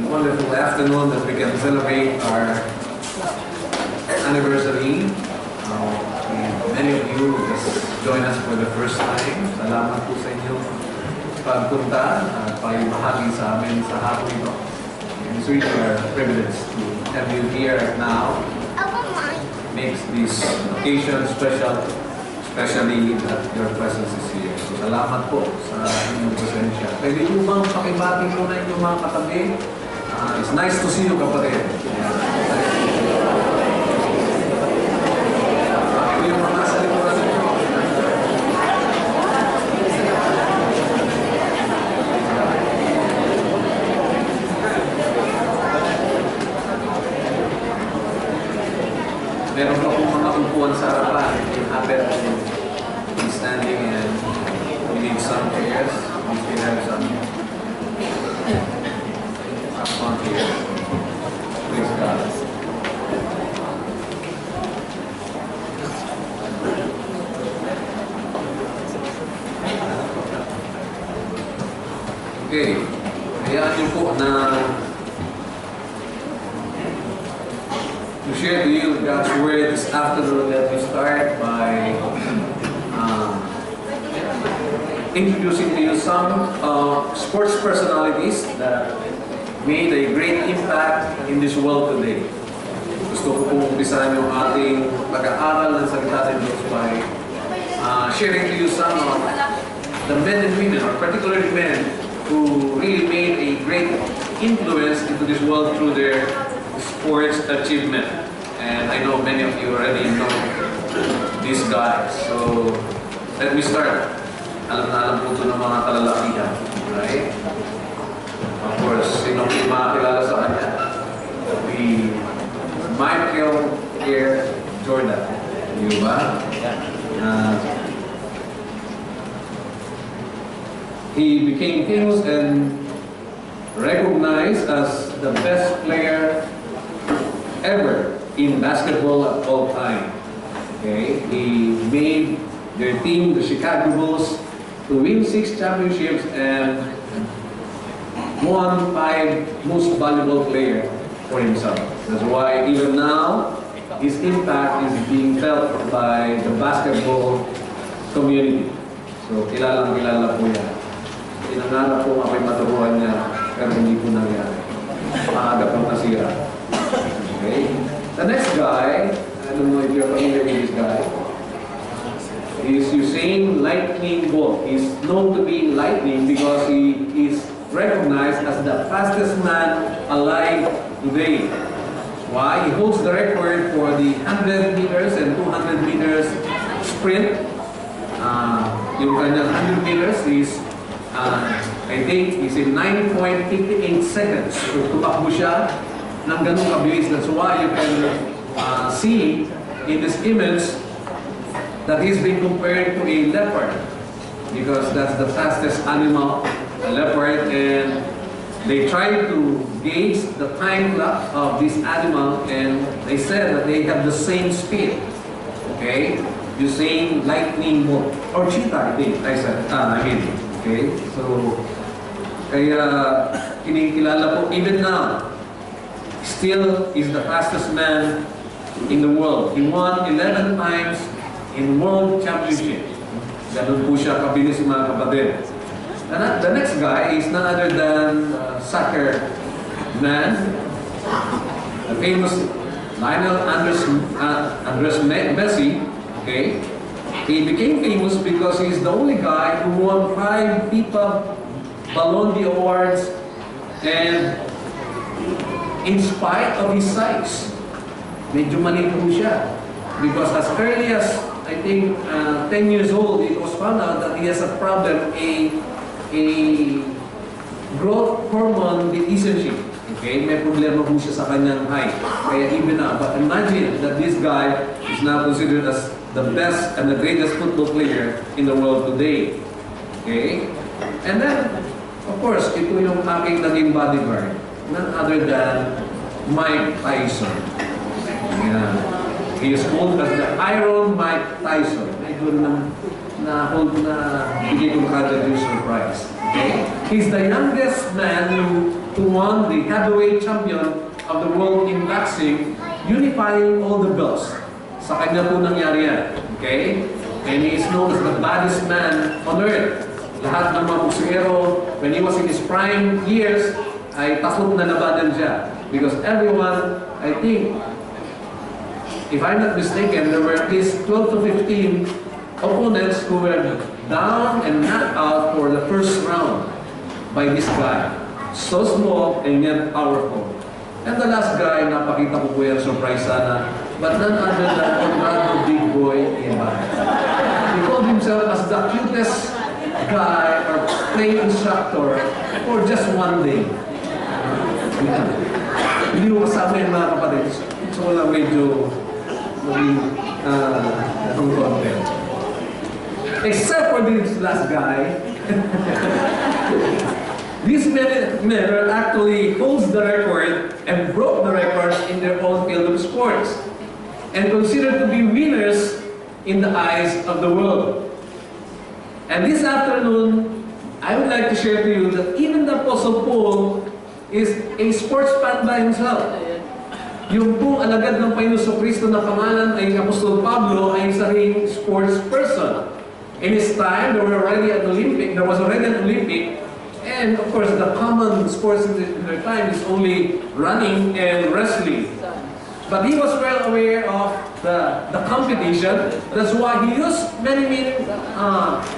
wonderful afternoon that we can celebrate our anniversary. Many of you just joined us for the first time. Salamat po sa inyong pagpunta at pag-bahagi sa amin sa hapon ito. It's really our privilege to have you here now. Makes this occasion special, especially that your presence is here. So salamat po sa inyong presensya. Pwede nyo bang pakibati muna inyong mga katabi? It's nice to see you, kapatid. Meron pa kung mga upuan sa harapan. You happen to be standing and we need some chairs. We still have some on here. Praise God. Okay. Hayaan niyo po na to share to you God's Word this afternoon. Let me start by introducing to you some sports personalities that made a great impact in this world today. Gusto ko pong umpisahan yung ating pag-aaral ng salita ng Diyos by sharing to you some of the men and women, or particularly men, who really made a great influence into this world through their sports achievement. And I know many of you already know these guys. So, let me start. Alam na alam po ito ng mga kalalakihan. Right? Of course, sino yung makakilala sa kanya? The Michael Air Jordan. Di ba? He became famous and recognized as the best player ever in basketball at all time. Okay, he made their team, the Chicago Bulls, to win 6 championships and won 5 most valuable player for himself. That's why even now his impact is being felt by the basketball community. So kilala po yan. Pinangarap po ako'y maturuan niya, pero hindi po nangyari. Maaga pong nasira. Okay. The next guy, I don't know if you're familiar with this guy, is Usain Lightning Bolt. He's known to be lightning because he is recognized as the fastest man alive today. Why? He holds the record for the 100 meters and 200 meters sprint. Yung kanyang 100 meters is, I think, is in 9.58 seconds. So, tumakbo siya ng ganung kabilis. That's why you can see in this image that he's been compared to a leopard, because that's the fastest animal, a leopard, and they tried to gauge the time clock of this animal, and they said that they have the same speed. Okay, Usain Lightning Bolt or cheetah, I think. Okay, so kaya kinikilala po even now. Still is the fastest man in the world. He won 11 times in World Championship. Ganun po siya kabilis, mga kapatid. The next guy is none other than soccer man, the famous Lionel Andres Messi. Okay, he became famous because he's the only guy who won 5 FIFA Ballon d'Or awards, and in spite of his size, medyo maliit po siya. Because as early as, I think, 10 years old, it was found out that he has a problem, a growth hormone deficiency. Okay, may problema po siya sa kanyang height. Kaya even now, but imagine that this guy is now considered as the best and the greatest football player in the world today. Okay? And then, of course, ito yung aking naging bodyguard. None other than Mike Tyson. Yeah. He is called as the Iron Mike Tyson. Medyo na bigay ko kagad yung surprise. Okay? He's the youngest man who won the heavyweight champion of the world in boxing, unifying all the belts. Sa kanya po nangyari yan. Okay? And he is known as the baddest man on earth. Lahat ng mga boksingero, when he was in his prime years, ay takot na labanan siya. Because everyone, I think, if I'm not mistaken, there were at least 12 to 15 opponents who were down and knocked out for the first round by this guy. So small and yet powerful. And the last guy, napakita ko po yan, surprise sana, but none other than Conrado Big Boy Iba. He called himself as the cutest guy or play instructor for just one day. Hindi mo kasama yung mga kapatid. So wala medyo itong content. Except for this last guy, this man actually holds the record and broke the records in their own field of sports and considered to be winners in the eyes of the world. And this afternoon, I would like to share to you that even the Apostle Paul is a sports fan by himself. Yung pong alagad ng Panginoon Kristo na pangalan ay Apostol Pablo ay isa ring sports person. In his time, there was already an Olympic, and of course the common sports in their time is only running and wrestling. But he was well aware of the competition. That's why he used many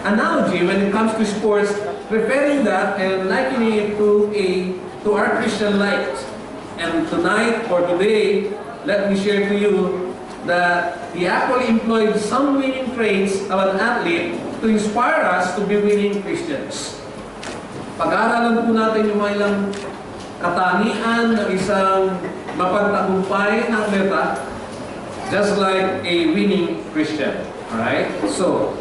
analogy when it comes to sports, referring that and likening it to our Christian life. And tonight or today, let me share to you that he actually employed some winning traits of an athlete to inspire us to be winning Christians. Pag-aaralan po natin yung mga ilang katangian ng isang mapagtagumpay na atleta, just like a winning Christian. Alright? So,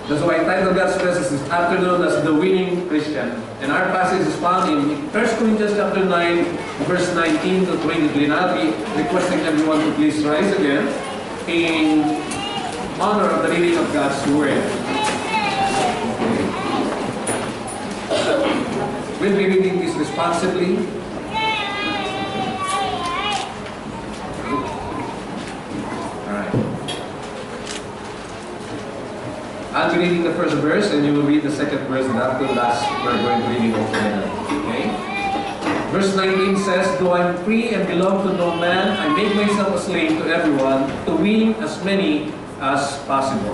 that's why I titled God's message this afternoon as the winning Christian. And our passage is found in 1 Corinthians chapter 9, verse 19 to 23. And I'll be requesting everyone to please rise again in honor of the reading of God's Word. We'll be reading this responsibly. Alright. I'll be reading the first verse and you will read the second verse, and after the last we're going to read it all together. Okay? Verse 19 says, "Though I'm free and belong to no man, I make myself a slave to everyone to win as many as possible."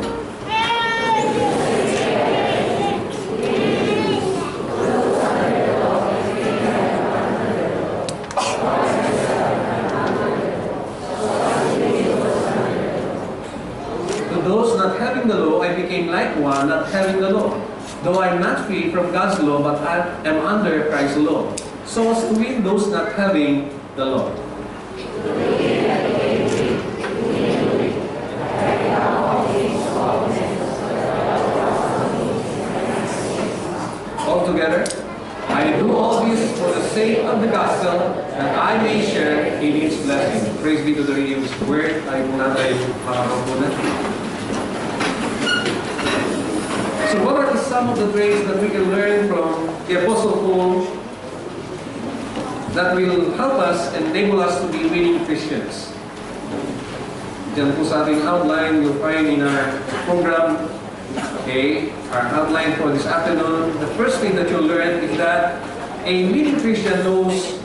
Those not having the law, I became like one not having the law. Though I am not free from God's law, but I am under Christ's law, so as to win those not having the law. All together, I do all this for the sake of the gospel, that I may share in its blessing. Praise be to the reading of His word. Tayo muna tayo makakapunan. So what are some of the traits that we can learn from the Apostle Paul that will help us and enable us to be winning Christians? Diyan po sa ating outline, you'll find in our program, okay, our outline for this afternoon, the first thing that you'll learn is that a winning Christian knows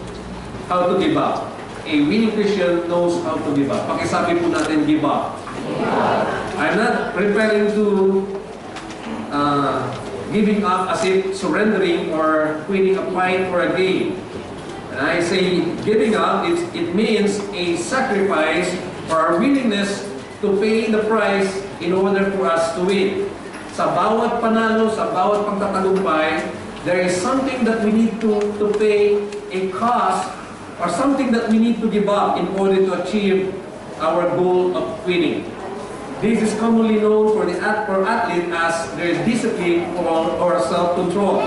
how to give up. A winning Christian knows how to give up. Pakisabi po natin, give up. I'm not referring to giving up as if surrendering or quitting a fight or a game. And I say giving up, it means a sacrifice or a willingness to pay the price in order for us to win. Sa bawat panalo, sa bawat pagtatagumpay, there is something that we need to pay a cost or something that we need to give up in order to achieve our goal of winning. This is commonly known for athlete as their discipline or self-control.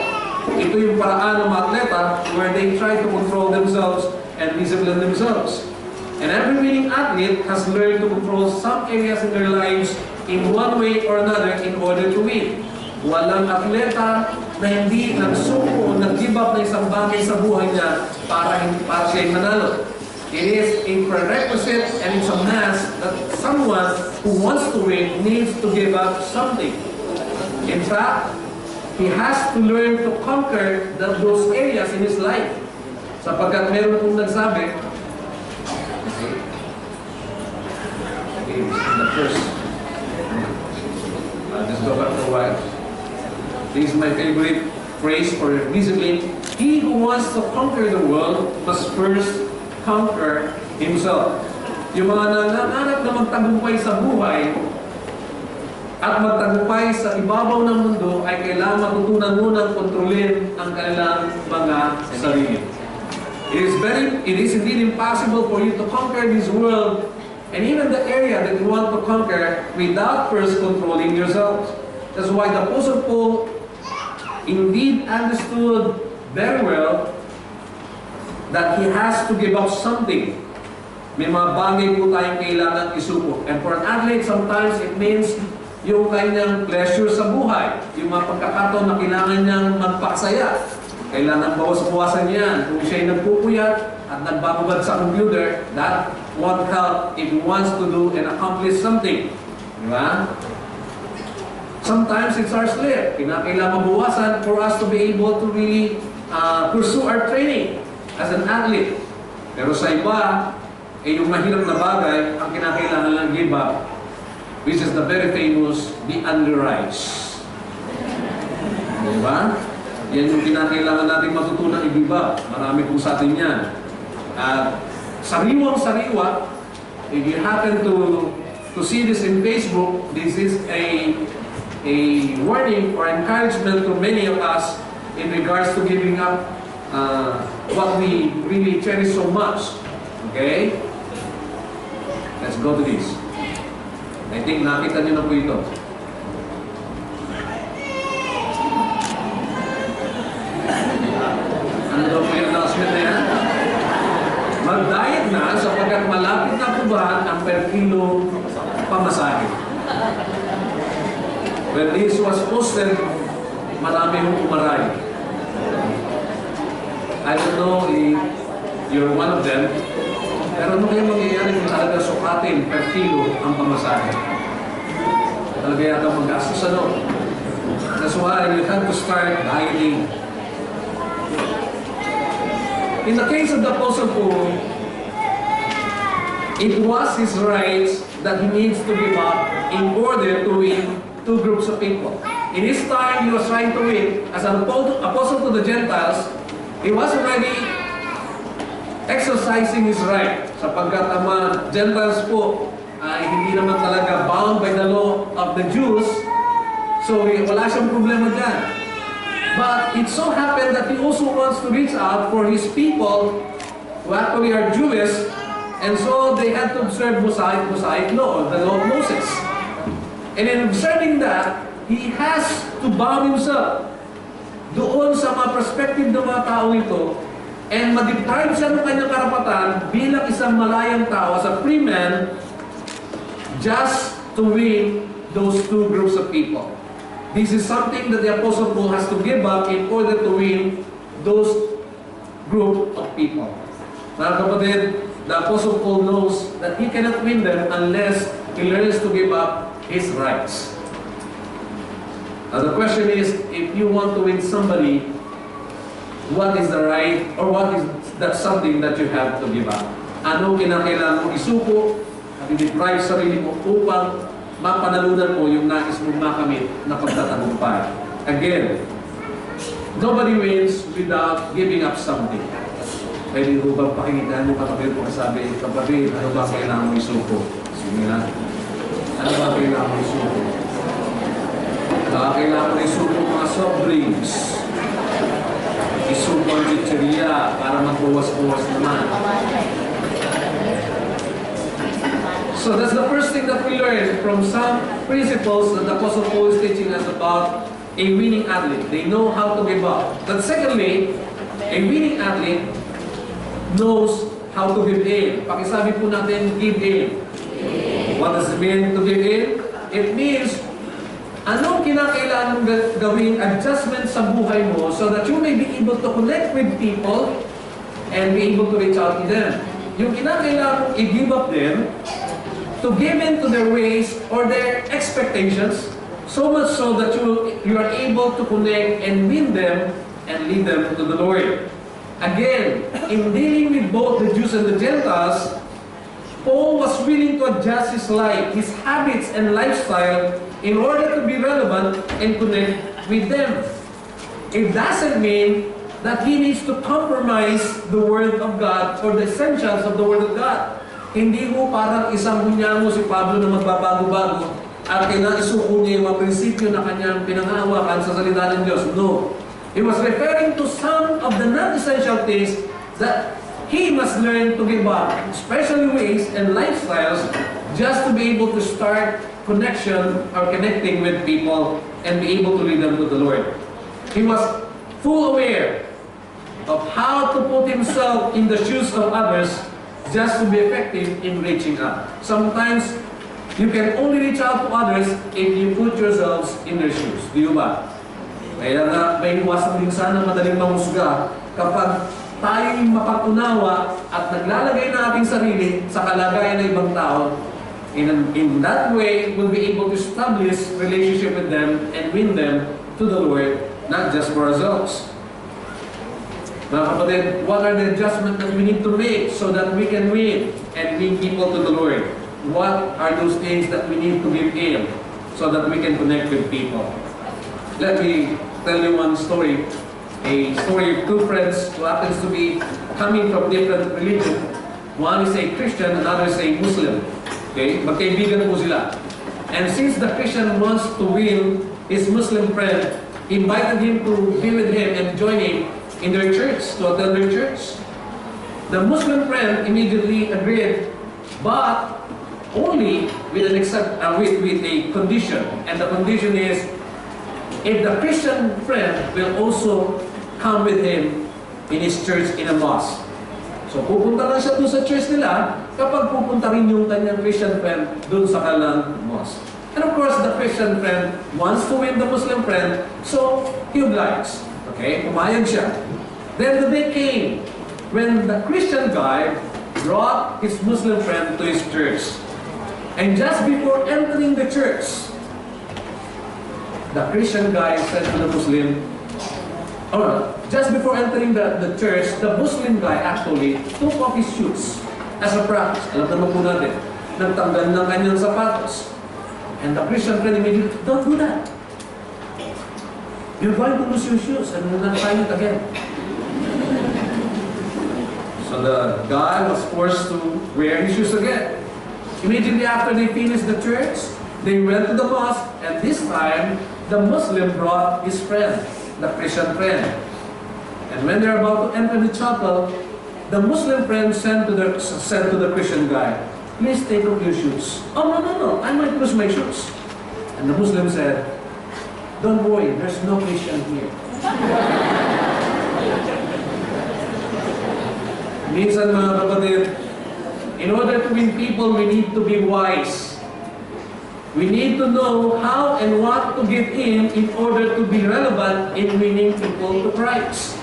Ito yung paraan ng mga atleta where they try to control themselves and discipline themselves. And every winning athlete has learned to control some areas in their lives in one way or another in order to win. Walang atleta na hindi nagsuko o nag-give up na isang bagay sa buhay niya para siya manalo. It is a prerequisite and it's a must that someone who wants to win needs to give up something. In fact, he has to learn to conquer those areas in his life. Sapagkat meron pong nagsabi, the first, just go back for a while. This is my favorite phrase for recently. He who wants to conquer the world must first conquer himself. Yung mga nangangarap na magtagumpay sa buhay at magtagumpay sa ibabaw ng mundo ay kailangan matutunan munang kontrolin ang kanilang mga sarili. It is indeed impossible for you to conquer this world and even the area that you want to conquer without first controlling yourself. That's why the Apostle Paul indeed understood very well that he has to give up something. May mga bagay po tayong kailangan isuko. And for an athlete, sometimes it means yung kanyang pleasure sa buhay. Yung mga pagkakataon na kailangan niyang magpakasaya. Kailangan bawas-bawasan yan. Kung siya'y nagpupuyat at nagbababad sa computer, that won't help if he wants to do and accomplish something. Di ba? Sometimes it's our sleep. Kailangan mabawasan for us to be able to really pursue our training as an athlete. Pero sa iba, yung mahirap na bagay, ang kinakailangan lang give up, which is the very famous, the underwrites. Di ba? Yan yung kinakailangan natin matutunan i-give up. Marami po sa atin yan. At sariwang-sariwa, if you happen to see this in Facebook, this is a warning or encouragement to many of us in regards to giving up what we really cherish so much. Okay? Let's go to this. I think nakita niyo na po ito. Ano daw po yung announcement na yan? Mag-diet na sapagkat malapit na pubahan ang per kilo pamasahe. When this was posted, marami hong umaray. I don't know if you're one of them, pero ano kaya mangyayari kung talaga sukatin per kilo ang pamasahe? Talaga yata mag-gastos ano? That's why you have to start dieting. In the case of the Apostle Paul, it was his rights that he needs to give up in order to win two groups of people. In his time, he was trying to win as an apostle to the Gentiles. He was already exercising his right sapagkat ang mga Gentiles po ay hindi naman talaga bound by the law of the Jews, so wala siyang problema dyan. But it so happened that he also wants to reach out for his people who actually are Jewish, and so they had to observe Mosaic law, the law of Moses. And in observing that, he has to bound himself doon sa mga perspective ng mga tao ito and ma-deprive siya ng kanyang karapatan bilang isang malayang tao, as a free man, just to win those two groups of people. This is something that the Apostle Paul has to give up in order to win those group of people. Mga kapatid, the Apostle Paul knows that he cannot win them unless he learns to give up his rights. Now the question is, if you want to win somebody, what is the right or what is that something that you have to give up? Ano kinakailangan mo isuko at i-deprive sarili mo upang mapanalunan mo yung nais mong makamit na pagtatagumpay? Again, nobody wins without giving up something. Pwede ko bang pakinggan mo kapatid kung sabi, kapatid, ano ba kailangan mo isuko? Sige na. Ano ba kailangan mo isuko? Kailangan mo isuko mga soft drinks. Isuko ang chicheria para magbawas-bawas naman. So that's the first thing that we learn from some principles that the Apostle Paul is teaching us about a winning athlete. They know how to give up. But secondly, a winning athlete knows how to give in. Pakisabi po natin, give in. What does it mean to give in? It means Anong kinakailangan mong gawing adjustment sa buhay mo so that you may be able to connect with people and be able to reach out to them? Yung kinakailangan mong i-give up them to give in to their ways or their expectations, so much so that you are able to connect and win them and lead them to the Lord. Again, in dealing with both the Jews and the Gentiles, Paul was willing to adjust his life, his habits and lifestyle in order to be relevant and connect with them. It doesn't mean that he needs to compromise the Word of God or the essentials of the Word of God. Hindi mo parang isang hunyango si Pablo na magbabago-bago at kinaisuko niya yung mga prinsipyo na kanyang pinangahawakan sa salita ng Diyos. No. He was referring to some of the non-essential things that he must learn to give up, especially ways and lifestyles, just to be able to start connection or connecting with people and be able to lead them to the Lord. He was full aware of how to put himself in the shoes of others just to be effective in reaching out. Sometimes, you can only reach out to others if you put yourselves in their shoes. Di ba? Kaya nga, may iwasan din sana madaling mahusga kapag tayo'y mapag-unawa at naglalagay na ating sarili sa kalagayan ng ibang tao. In that way, we'll be able to establish relationship with them and win them to the Lord, not just for ourselves. Mga kapatid, what are the adjustments that we need to make so that we can win and bring people to the Lord? What are those things that we need to give in so that we can connect with people? Let me tell you one story. A story of two friends who happens to be coming from different religions. One is a Christian, another is a Muslim. Okay? Magkaibigan po sila. And since the Christian wants to win his Muslim friend, he invited him to be with him and join him in their church, to attend their church. The Muslim friend immediately agreed, but only with with a condition. And the condition is, if the Christian friend will also come with him in his church in a mosque. So pupunta lang siya doon sa church nila kapag pupunta rin yung kanyang Christian friend doon sa kanilang mosque. And of course, the Christian friend wants to win the Muslim friend, so he obliges. Okay, pumayag siya. Then the day came when the Christian guy brought his Muslim friend to his church. And just before entering the church, the Christian guy said to the Muslim, just before entering the church, the Muslim guy actually took off his shoes as a practice. Alam naman po natin, nagtanggal ng kanyang sapatos. And the Christian friend immediately, don't do that. You're going to lose your shoes and will not find it again. So the guy was forced to wear his shoes again. Immediately after they finished the church, they went to the mosque, and this time, the Muslim brought his friend, the Christian friend. And when they're about to enter the chapel, the Muslim friend said to the Christian guy, please take off your shoes. Oh, no, I might lose my shoes. And the Muslim said, don't worry, there's no Christian here. Minsan mga kapatid, in order to win people, we need to be wise. We need to know how and what to give in order to be relevant in winning people to Christ.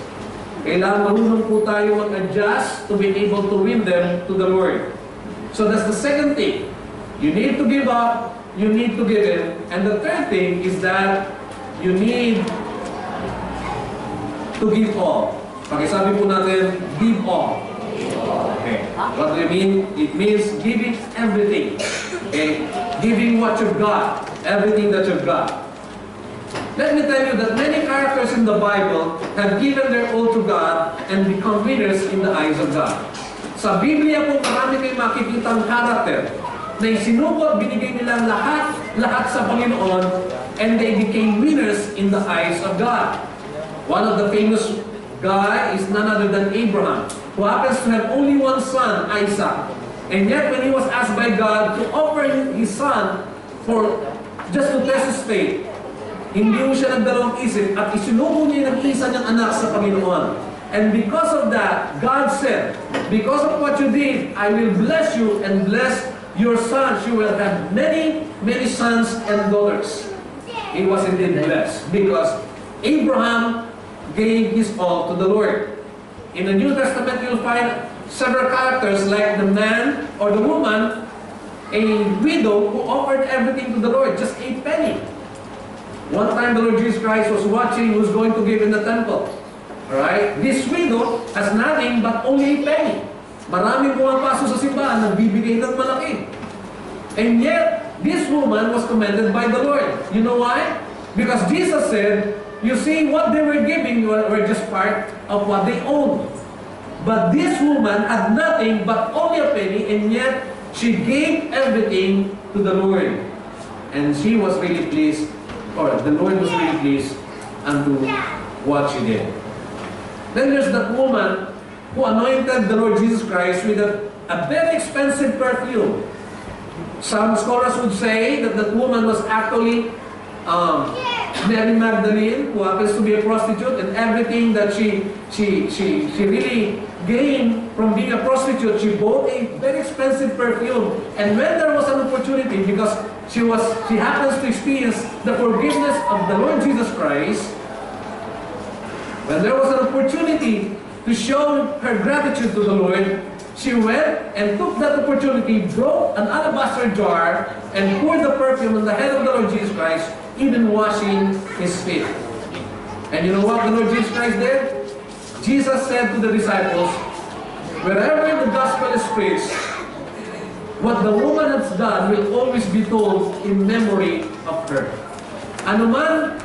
Kailangan marunong po tayo mag-adjust to be able to win them to the Lord. So that's the second thing. You need to give up, you need to give in. And the third thing is that you need to give all. Pakisabi po natin, give all. Okay. What do you mean? It means giving everything. Okay? Giving what you've got. Everything that you've got. Let me tell you that many characters in the Bible have given their all to God and become winners in the eyes of God. Sa Biblia po, marami kayong makikitang karakter na isinuko at binigay nilang lahat sa Panginoon, and they became winners in the eyes of God. One of the famous guy is none other than Abraham, who happens to have only one son, Isaac. And yet when he was asked by God to offer his son just to test his faith, hindi mo siya nagdalawang isip at isinuko niya yung isa niyang anak sa Panginoon. And because of that, God said, because of what you did, I will bless you and bless your sons. You will have many, many sons and daughters. He was indeed blessed because Abraham gave his all to the Lord. In the New Testament, you'll find several characters like the man or the woman, a widow who offered everything to the Lord, just a penny. One time the Lord Jesus Christ was watching who's going to give in the temple. Alright? This widow has nothing but only a penny. Maraming pumapasok sa simbahan, nagbibigay ng malaki. And yet, this woman was commended by the Lord. You know why? Because Jesus said, you see, what they were giving were just part of what they owned. But this woman had nothing but only a penny, and yet she gave everything to the Lord. And she was really pleased, or the Lord was really pleased unto what she did. Then there's that woman who anointed the Lord Jesus Christ with a very expensive perfume. Some scholars would say that that woman was actually Mary Magdalene, who happens to be a prostitute, and everything that she really gained from being a prostitute, she bought a very expensive perfume. And when there was an opportunity, because she happens to experience the forgiveness of the Lord Jesus Christ, when there was an opportunity to show her gratitude to the Lord, she went and took that opportunity, broke an alabaster jar, and poured the perfume on the head of the Lord Jesus Christ, even washing his feet. And you know what the Lord Jesus Christ did? Jesus said to the disciples, wherever the gospel is preached, what the woman has done will always be told in memory of her. Ano man,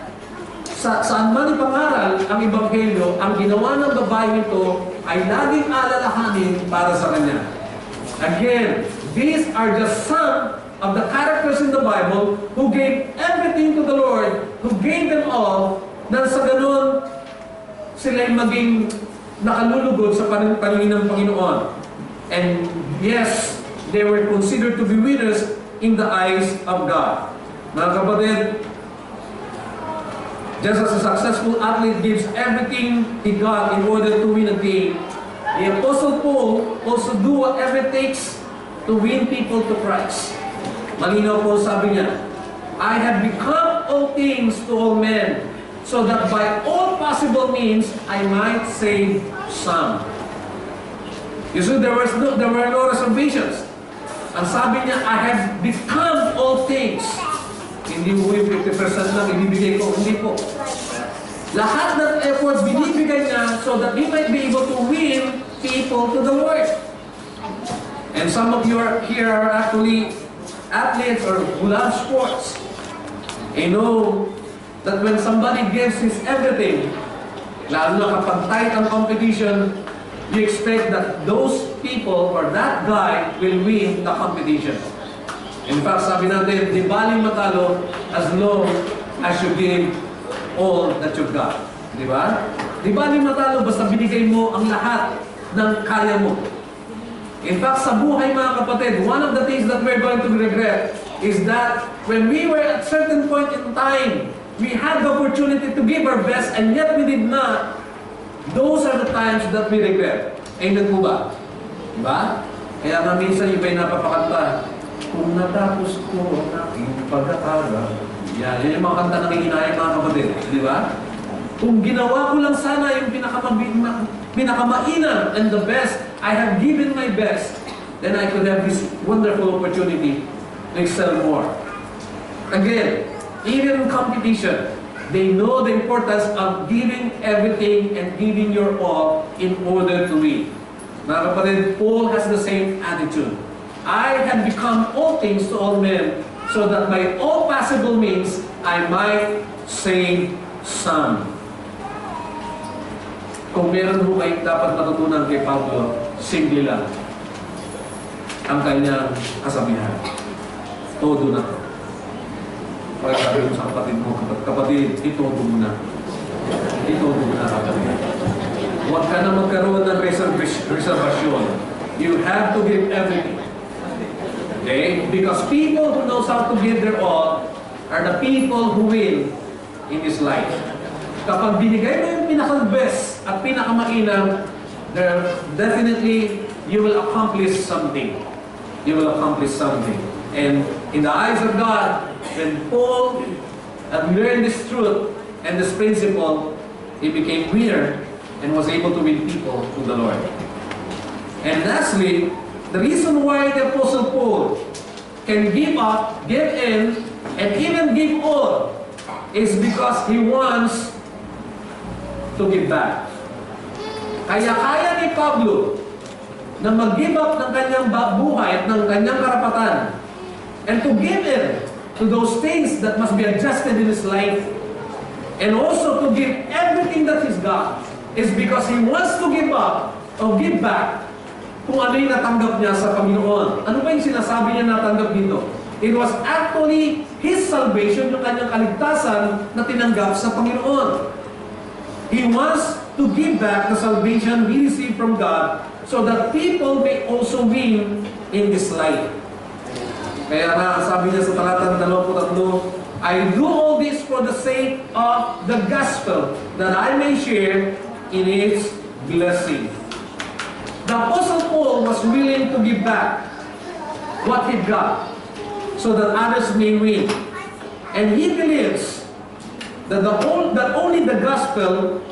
saan man ipangaral ang Ebanghelyo, ang ginawa ng babae ito ay laging alalahanin para sa kanya. Again, these are just some of the characters in the Bible who gave everything to the Lord, who gave them all, na sa ganun sila'y maging nakalulugod sa paningin ng Panginoon. And yes, they were considered to be winners in the eyes of God. Mga kapatid, just as a successful athlete gives everything he got in order to win a game, the Apostle Paul also do whatever it takes to win people to Christ. Malinaw po sabi niya, I have become all things to all men, so that by all possible means I might save some. You see, there were no reservations. Ang sabi niya, I have become all things. Hindi mo yung 50% lang ibibigay ko. Hindi po. Lahat ng effort binibigay niya so that he might be able to win people to the Lord. And some of you here are actually athletes or who love sports. You know that when somebody gives his everything, lalo na kapag tight ang competition, you expect that those people or that guy will win the competition. In fact, sabi natin, di baling matalo as long as you give all that you've got. Di ba? Di baling matalo basta binigay mo ang lahat ng kaya mo. In fact, sa buhay mga kapatid, one of the things that we're going to regret is that when we were at certain point in time, we had the opportunity to give our best and yet we did not. Those are the times that we regret. Amen po ba? Diba? Kaya nga minsan yung napapakanta, kung natapos ko ang aking pag-aaral. Yan yung mga kanta na hihinayang mga kapatid. Di ba? Kung ginawa ko lang sana yung pinakamainam and the best, I have given my best, then I could have this wonderful opportunity to excel more. Again, even in competition, they know the importance of giving everything and giving your all in order to win. Mga kapatid, Paul has the same attitude. I have become all things to all men, so that by all possible means, I might save some. Kung meron ho kayo dapat matutunan kay Pablo, simple lang ang kanyang kasabihan. Todo na to. Pagkasabi mo sa kapatid mo, kapatid, itodo mo na. Itodo mo na, kapatid. Huwag ka na magkaroon ng reservasyon. You have to give everything. Okay? Because people who knows how to give their all are the people who win in this life. Kapag binigay mo yung pinaka-best at pinaka-mainam, definitely you will accomplish something. You will accomplish something. And in the eyes of God, when Paul and learned this truth and this principle, he became winner and was able to win people to the Lord. And lastly, the reason why the Apostle Paul can give up, give in, and even give all is because he wants to give back. Kaya ni Pablo na mag-give up ng kanyang buhay at ng kanyang karapatan and to give in to those things that must be adjusted in his life, and also to give everything that he's got, is because he wants to give up or give back kung ano yung natanggap niya sa Panginoon. Ano ba yung sinasabi niya natanggap dito? It was actually his salvation, yung kanyang kaligtasan na tinanggap sa Panginoon. He wants to give back the salvation he received from God so that people may also win in this life. Kaya nga, sabi niya sa talatang 23, I do all this for the sake of the gospel, that I may share in its blessing. The Apostle Paul was willing to give back what he got so that others may win. And he believes that only the gospel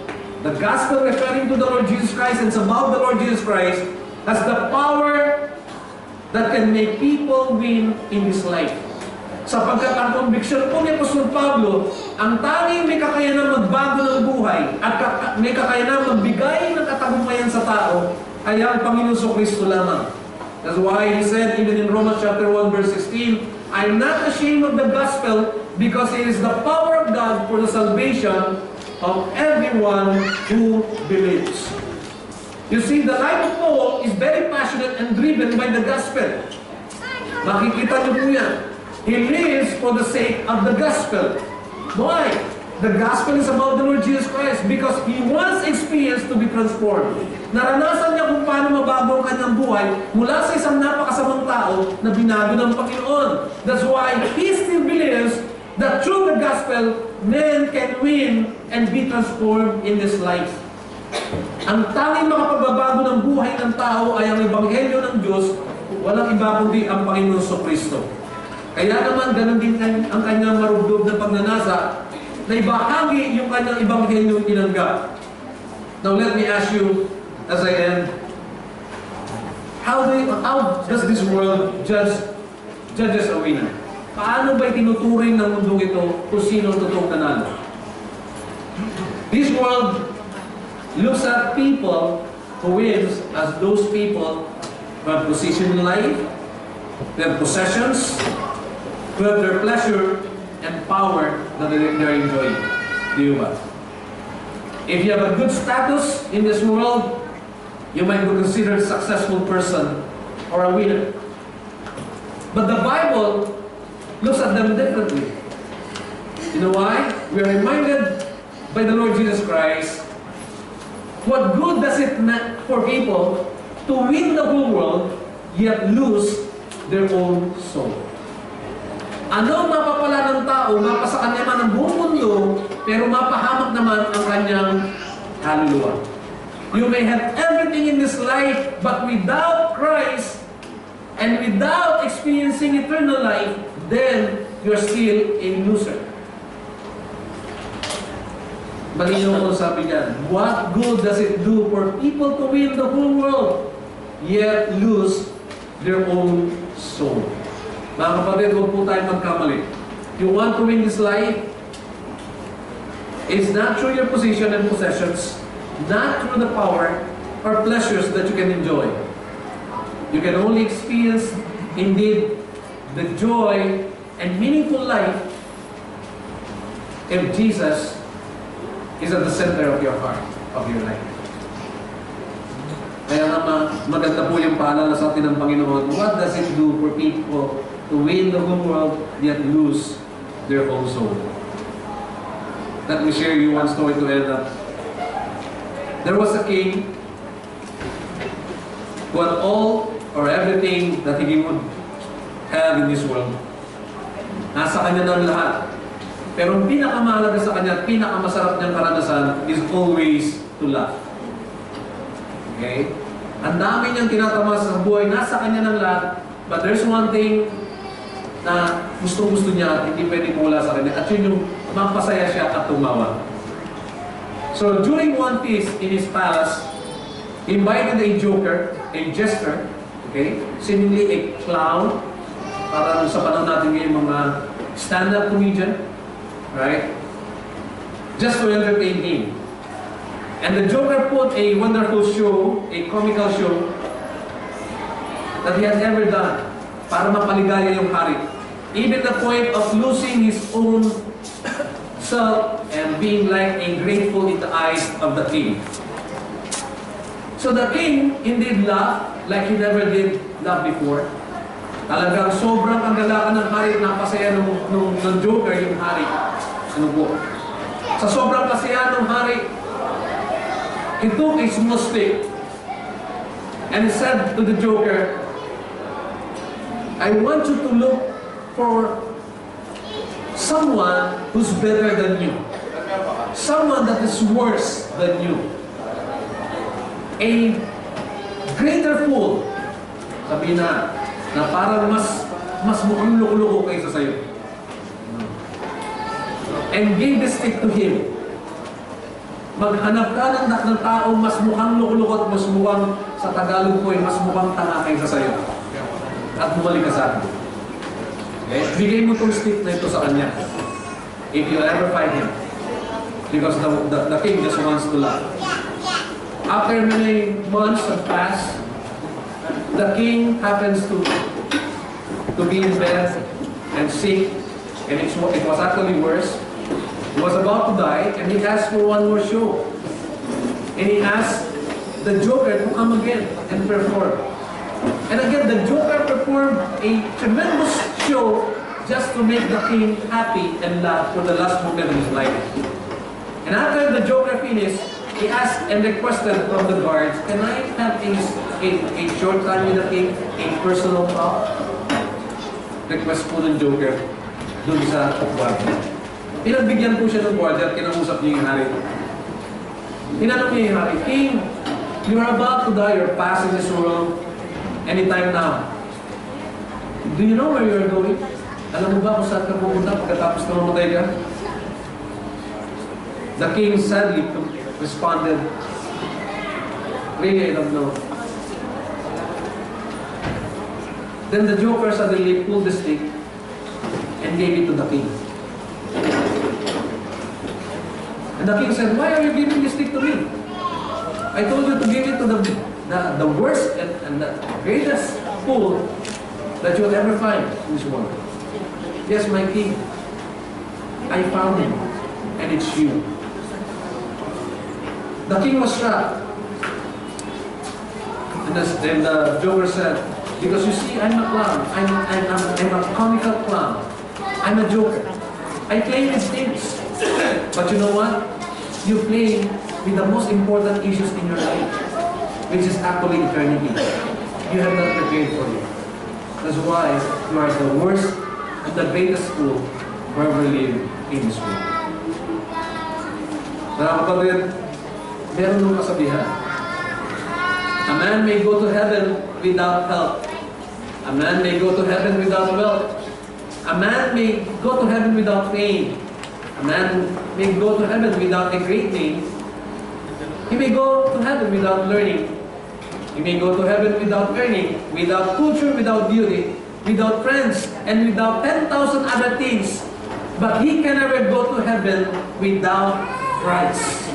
referring to the Lord Jesus Christ and about the Lord Jesus Christ, has the power that can make people win in this life. Sapagkat ang conviction po ni Apostol Pablo, ang tanging may kakayanang magbago ng buhay at may kakayanang magbigay ng katagumpayan sa tao ay ang Panginoon Kristo lamang. That's why he said, even in Romans chapter 1 verse 16, I'm not ashamed of the gospel because it is the power of God for the salvation of everyone who believes. You see, the life of Paul is very passionate and driven by the gospel. Makikita niyo po yan. He lives for the sake of the gospel. Why? The gospel is about the Lord Jesus Christ because he wants experience to be transformed. Naranasan niya kung paano mabago ang kanyang buhay mula sa isang napakasamang tao na binago ng Panginoon. That's why he still believes that through the gospel, men can win and be transformed in this life. Ang tanging makapagbabago ng buhay ng tao ay ang ebanghelyo ng Diyos, walang iba kundi ang Panginoon Kristo. Kaya naman, ganun din ang kanyang marubdob na pagnanasa na ibahagi yung kanyang ebanghelyo tinanggap. Now let me ask you, as I end, how does this world judges a winner? Paano ba tinuturing ng mundong ito kung sino ang totoong nanalo? This world looks at people who wins as those people who have position in life, who have possessions, who have their pleasure and power that they're enjoying. Do you ba? If you have a good status in this world, you might be considered a successful person or a winner. But the Bible looks at them differently. You know why? We are reminded by the Lord Jesus Christ, what good does it make for people to win the whole world yet lose their own soul? Ano mapapala ng tao, mapasa kanya man ang buong mundo, pero mapahamak naman ang kanyang kaluluwa? You may have everything in this life, but without Christ and without experiencing eternal life, then you're still a loser. Malinaw ko sabi niyan, what good does it do for people to win the whole world, yet lose their own soul? Mga kapatid, huwag po tayo magkamali. You want to win this life? It's not through your position and possessions, not through the power or pleasures that you can enjoy. You can only experience, indeed, the joy and meaningful life if Jesus is at the center of your heart, of your life. Kaya nga maganda po yung paalala sa atin ng Panginoon. What does it do for people to win the whole world yet lose their own soul? Let me share you one story to end up. There was a king who had all or everything that he would have in this world. Nasa kanya ng lahat. Pero ang pinakamahalaga sa kanya at pinakamasarap niyang karanasan is always to laugh. Okay? Ang dami niyang tinatamas sa buhay, nasa kanya ng lahat, but there's one thing na gustong-gusto niya at hindi pwedeng mawala sa kanya. At yun yung mapasaya siya at tumawa. So during one feast in his palace, he invited a joker, a jester, okay, seemingly a clown, parang sa panahon natin ngayon mga stand-up comedian, right? Just to entertain him. And the joker put a wonderful show, a comical show, that he has ever done para mapaligaya yung hari. Even the point of losing his own self and being like a grateful in the eyes of the king. So the king indeed laughed like he never did laugh before. Talagang sobrang kagalakan ng hari, napasaya nung joker yung hari. Ano po? Sa sobrang kasiyahan ng hari, he took a small stick and he said to the joker, I want you to look for someone who's better than you. Someone that is worse than you. A greater fool. Sabi na parang mas mukhang loko-loko kaysa sa'yo. And gave the stick to him. Maghanap ka ng tao mas mukhang loko-loko at mas mukhang, sa Tagalog po mas mukhang tanga kaysa sa'yo. At bumalik ka sa akin. Okay? Bigay mo itong stick na ito sa kanya. If you ever find him. Because the king just wants to laugh. After many months have passed, the king happens to be in bed and sick, and it was actually worse. He was about to die, and he asked for one more show. And he asked the joker to come again and perform. And again, the joker performed a tremendous show just to make the king happy and laugh for the last moment of his life. And after the joker finished, he asked and requested from the guards, can I have a short time with the king, a personal talk? Request po ng joker dun sa guardia. Pinagbigyan po siya ng guardia at kinausap niya yung hari. Tinanong niya yung hari, King, you are about to die, you're passing this world anytime now. Do you know where you are going? Alam mo ba kung saan ka pupunta pagkatapos na mamatay ka? The king sadly responded, really, I don't know. Then the joker suddenly pulled the stick and gave it to the king. And the king said, why are you giving this stick to me? I told you to give it to the worst and the greatest fool that you'll ever find in this world. Yes, my king, I found him, and it's you. The king was shocked. And the joker said, because you see, I'm a clown. I'm a comical clown. I'm a joker. I play with things. But you know what? You play with the most important issues in your life, which is actually eternity. You have not prepared for it. That's why you are the worst and the greatest fool who ever lived in this world. Mga kapatid, meron nung kasabihan. A man may go to heaven without health. A man may go to heaven without wealth. A man may go to heaven without fame. A man may go to heaven without a great name. He may go to heaven without learning. He may go to heaven without earning, without culture, without beauty, without friends, and without 10,000 other things. But he can never go to heaven without Christ.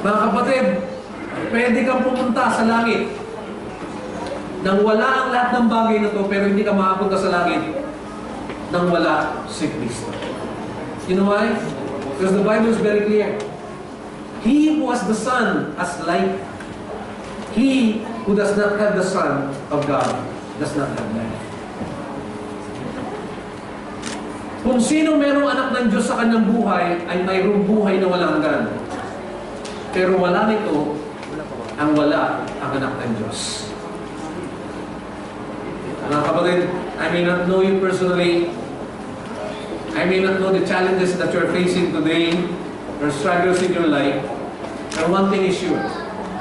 Mga kapatid, pwede kang pumunta sa langit nang wala ang lahat ng bagay na to, pero hindi ka makapunta sa langit nang wala si Kristo. You know why? Because the Bible is very clear. He who has the Son as light. He who does not have the Son of God does not have life. Kung sino merong anak ng Diyos sa kanyang buhay, ay mayroong buhay na walang hanggan. Pero wala nito ang wala ang anak ng Diyos. Mga kapatid, I may not know you personally. I may not know the challenges that you're facing today, or struggles in your life. But one thing is sure.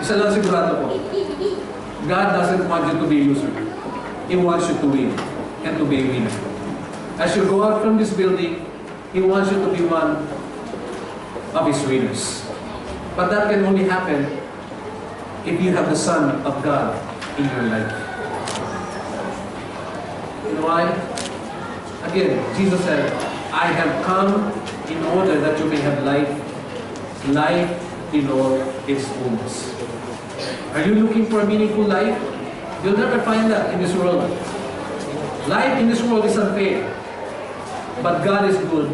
Isa lang sigurado po. God doesn't want you to be a loser. He wants you to win and to be a winner. As you go out from this building, He wants you to be one of His winners. But that can only happen if you have the Son of God in your life. You know why? Again, Jesus said, I have come in order that you may have life, life in all its fullness. Are you looking for a meaningful life? You'll never find that in this world. Life in this world is unfair. But God is good.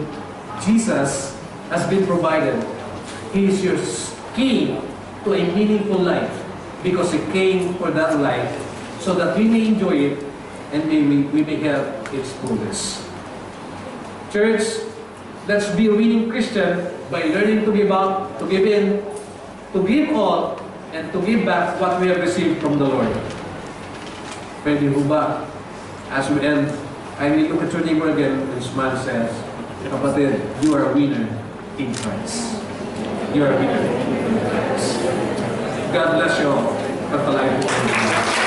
Jesus has been provided. He is your key to a meaningful life because He came for that life so that we may enjoy it and we may have its fullness. Church, let's be a winning Christian by learning to give up, to give in, to give all, and to give back what we have received from the Lord. Pwede ho ba? As we end, I will look at your neighbor again and smile says, kapatid, you are a winner in Christ. You are a winner in Christ. God bless you all. Pagpalain po kayo.